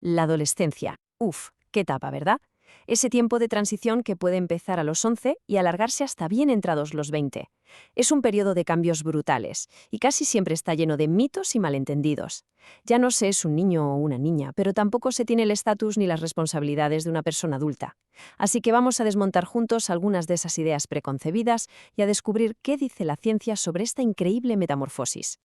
La adolescencia. Uf, qué etapa, ¿verdad? Ese tiempo de transición que puede empezar a los 11 y alargarse hasta bien entrados los 20. Es un periodo de cambios brutales y casi siempre está lleno de mitos y malentendidos. Ya no se es un niño o una niña, pero tampoco se tiene el estatus ni las responsabilidades de una persona adulta. Así que vamos a desmontar juntos algunas de esas ideas preconcebidas y a descubrir qué dice la ciencia sobre esta increíble metamorfosis.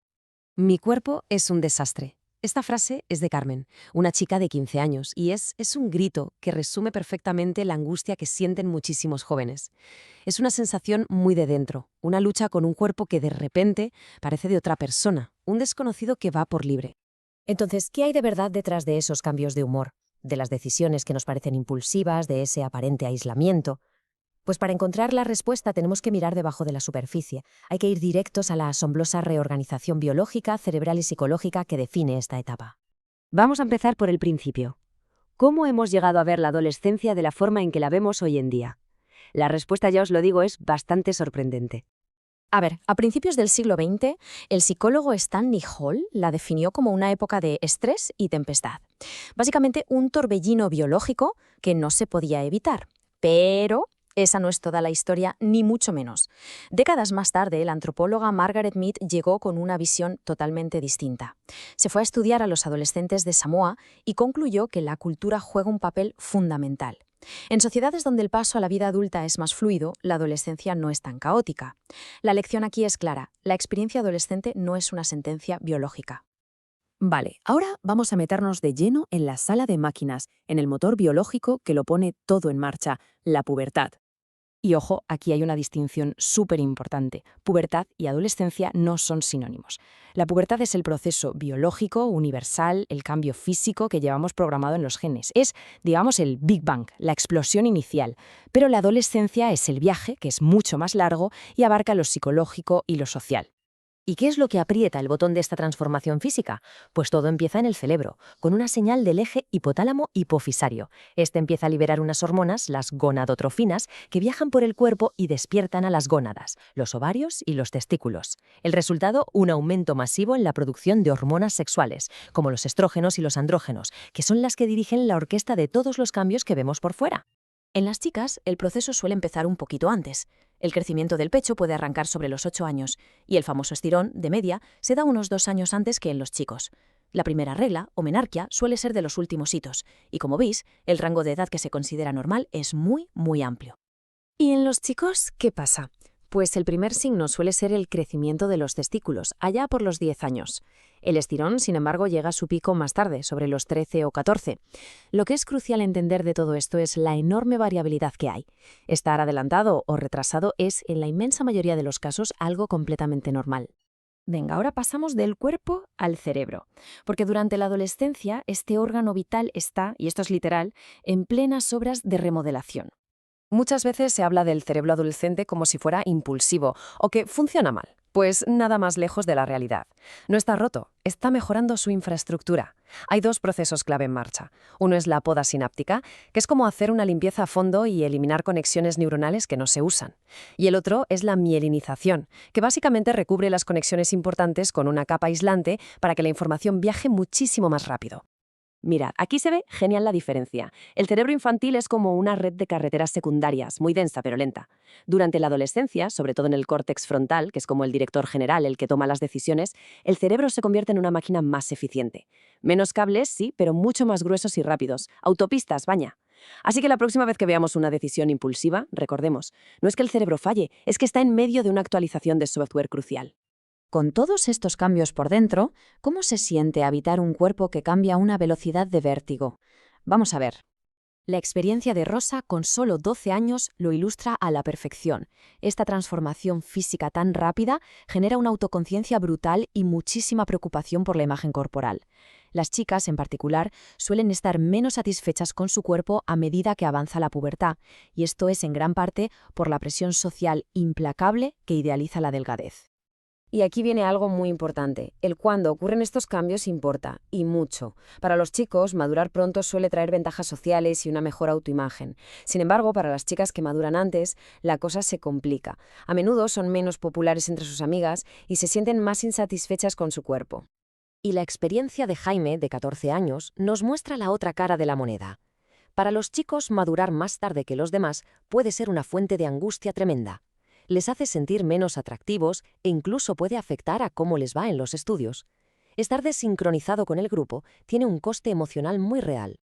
Mi cuerpo es un desastre. Esta frase es de Carmen, una chica de 15 años, y es un grito que resume perfectamente la angustia que sienten muchísimos jóvenes. Es una sensación muy de dentro, una lucha con un cuerpo que de repente parece de otra persona, un desconocido que va por libre. Entonces, ¿qué hay de verdad detrás de esos cambios de humor? De las decisiones que nos parecen impulsivas, de ese aparente aislamiento. Pues para encontrar la respuesta tenemos que mirar debajo de la superficie. Hay que ir directos a la asombrosa reorganización biológica, cerebral y psicológica que define esta etapa. Vamos a empezar por el principio. ¿Cómo hemos llegado a ver la adolescencia de la forma en que la vemos hoy en día? La respuesta, ya os lo digo, es bastante sorprendente. A ver, a principios del siglo XX, el psicólogo Stanley Hall la definió como una época de estrés y tempestad. Básicamente un torbellino biológico que no se podía evitar. Pero esa no es toda la historia, ni mucho menos. Décadas más tarde, la antropóloga Margaret Mead llegó con una visión totalmente distinta. Se fue a estudiar a los adolescentes de Samoa y concluyó que la cultura juega un papel fundamental. En sociedades donde el paso a la vida adulta es más fluido, la adolescencia no es tan caótica. La lección aquí es clara: la experiencia adolescente no es una sentencia biológica. Vale, ahora vamos a meternos de lleno en la sala de máquinas, en el motor biológico que lo pone todo en marcha, la pubertad. Y ojo, aquí hay una distinción súper importante. Pubertad y adolescencia no son sinónimos. La pubertad es el proceso biológico, universal, el cambio físico que llevamos programado en los genes. Es, digamos, el Big Bang, la explosión inicial. Pero la adolescencia es el viaje, que es mucho más largo y abarca lo psicológico y lo social. ¿Y qué es lo que aprieta el botón de esta transformación física? Pues todo empieza en el cerebro, con una señal del eje hipotálamo-hipofisario. Este empieza a liberar unas hormonas, las gonadotrofinas, que viajan por el cuerpo y despiertan a las gónadas, los ovarios y los testículos. El resultado, un aumento masivo en la producción de hormonas sexuales, como los estrógenos y los andrógenos, que son las que dirigen la orquesta de todos los cambios que vemos por fuera. En las chicas, el proceso suele empezar un poquito antes. El crecimiento del pecho puede arrancar sobre los 8 años y el famoso estirón, de media, se da unos 2 años antes que en los chicos. La primera regla, o menarquia, suele ser de los últimos hitos y, como veis, el rango de edad que se considera normal es muy, muy amplio. ¿Y en los chicos qué pasa? Pues el primer signo suele ser el crecimiento de los testículos, allá por los 10 años. El estirón, sin embargo, llega a su pico más tarde, sobre los 13 o 14. Lo que es crucial entender de todo esto es la enorme variabilidad que hay. Estar adelantado o retrasado es, en la inmensa mayoría de los casos, algo completamente normal. Venga, ahora pasamos del cuerpo al cerebro, porque durante la adolescencia este órgano vital está, y esto es literal, en plenas obras de remodelación. Muchas veces se habla del cerebro adolescente como si fuera impulsivo o que funciona mal. Pues nada más lejos de la realidad. No está roto, está mejorando su infraestructura. Hay dos procesos clave en marcha. Uno es la poda sináptica, que es como hacer una limpieza a fondo y eliminar conexiones neuronales que no se usan. Y el otro es la mielinización, que básicamente recubre las conexiones importantes con una capa aislante para que la información viaje muchísimo más rápido. Mirad, aquí se ve genial la diferencia. El cerebro infantil es como una red de carreteras secundarias, muy densa pero lenta. Durante la adolescencia, sobre todo en el córtex frontal, que es como el director general, el que toma las decisiones, el cerebro se convierte en una máquina más eficiente. Menos cables, sí, pero mucho más gruesos y rápidos. Autopistas, vaya. Así que la próxima vez que veamos una decisión impulsiva, recordemos, no es que el cerebro falle, es que está en medio de una actualización de software crucial. Con todos estos cambios por dentro, ¿cómo se siente habitar un cuerpo que cambia a una velocidad de vértigo? Vamos a ver. La experiencia de Rosa, con solo 12 años, lo ilustra a la perfección. Esta transformación física tan rápida genera una autoconciencia brutal y muchísima preocupación por la imagen corporal. Las chicas, en particular, suelen estar menos satisfechas con su cuerpo a medida que avanza la pubertad, y esto es en gran parte por la presión social implacable que idealiza la delgadez. Y aquí viene algo muy importante. El cuándo ocurren estos cambios importa, y mucho. Para los chicos, madurar pronto suele traer ventajas sociales y una mejor autoimagen. Sin embargo, para las chicas que maduran antes, la cosa se complica. A menudo son menos populares entre sus amigas y se sienten más insatisfechas con su cuerpo. Y la experiencia de Jaime, de 14 años, nos muestra la otra cara de la moneda. Para los chicos, madurar más tarde que los demás puede ser una fuente de angustia tremenda. Les hace sentir menos atractivos e incluso puede afectar a cómo les va en los estudios. Estar desincronizado con el grupo tiene un coste emocional muy real.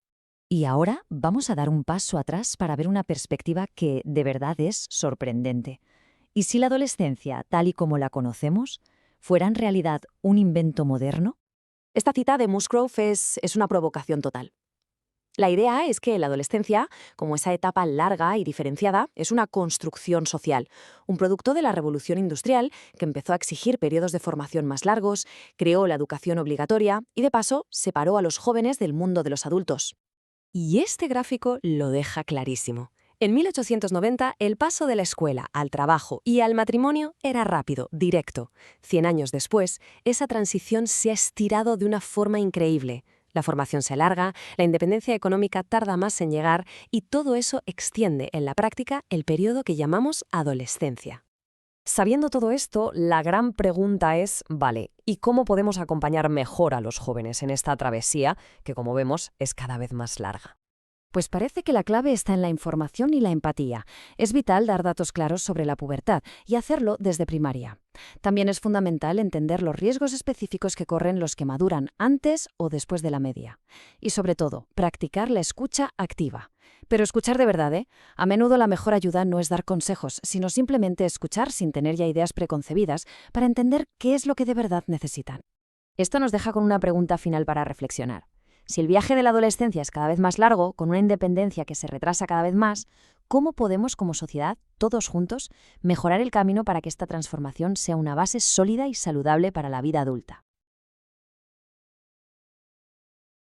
Y ahora vamos a dar un paso atrás para ver una perspectiva que de verdad es sorprendente. ¿Y si la adolescencia, tal y como la conocemos, fuera en realidad un invento moderno? Esta cita de Musgrove es una provocación total. La idea es que la adolescencia, como esa etapa larga y diferenciada, es una construcción social, un producto de la revolución industrial que empezó a exigir periodos de formación más largos, creó la educación obligatoria y, de paso, separó a los jóvenes del mundo de los adultos. Y este gráfico lo deja clarísimo. En 1890, el paso de la escuela al trabajo y al matrimonio era rápido, directo. 100 años después, esa transición se ha estirado de una forma increíble. La formación se alarga, la independencia económica tarda más en llegar y todo eso extiende en la práctica el periodo que llamamos adolescencia. Sabiendo todo esto, la gran pregunta es, vale, ¿y cómo podemos acompañar mejor a los jóvenes en esta travesía que, como vemos, es cada vez más larga? Pues parece que la clave está en la información y la empatía. Es vital dar datos claros sobre la pubertad y hacerlo desde primaria. También es fundamental entender los riesgos específicos que corren los que maduran antes o después de la media. Y sobre todo, practicar la escucha activa. Pero escuchar de verdad, ¿eh? A menudo la mejor ayuda no es dar consejos, sino simplemente escuchar sin tener ya ideas preconcebidas para entender qué es lo que de verdad necesitan. Esto nos deja con una pregunta final para reflexionar. Si el viaje de la adolescencia es cada vez más largo, con una independencia que se retrasa cada vez más, ¿cómo podemos como sociedad, todos juntos, mejorar el camino para que esta transformación sea una base sólida y saludable para la vida adulta?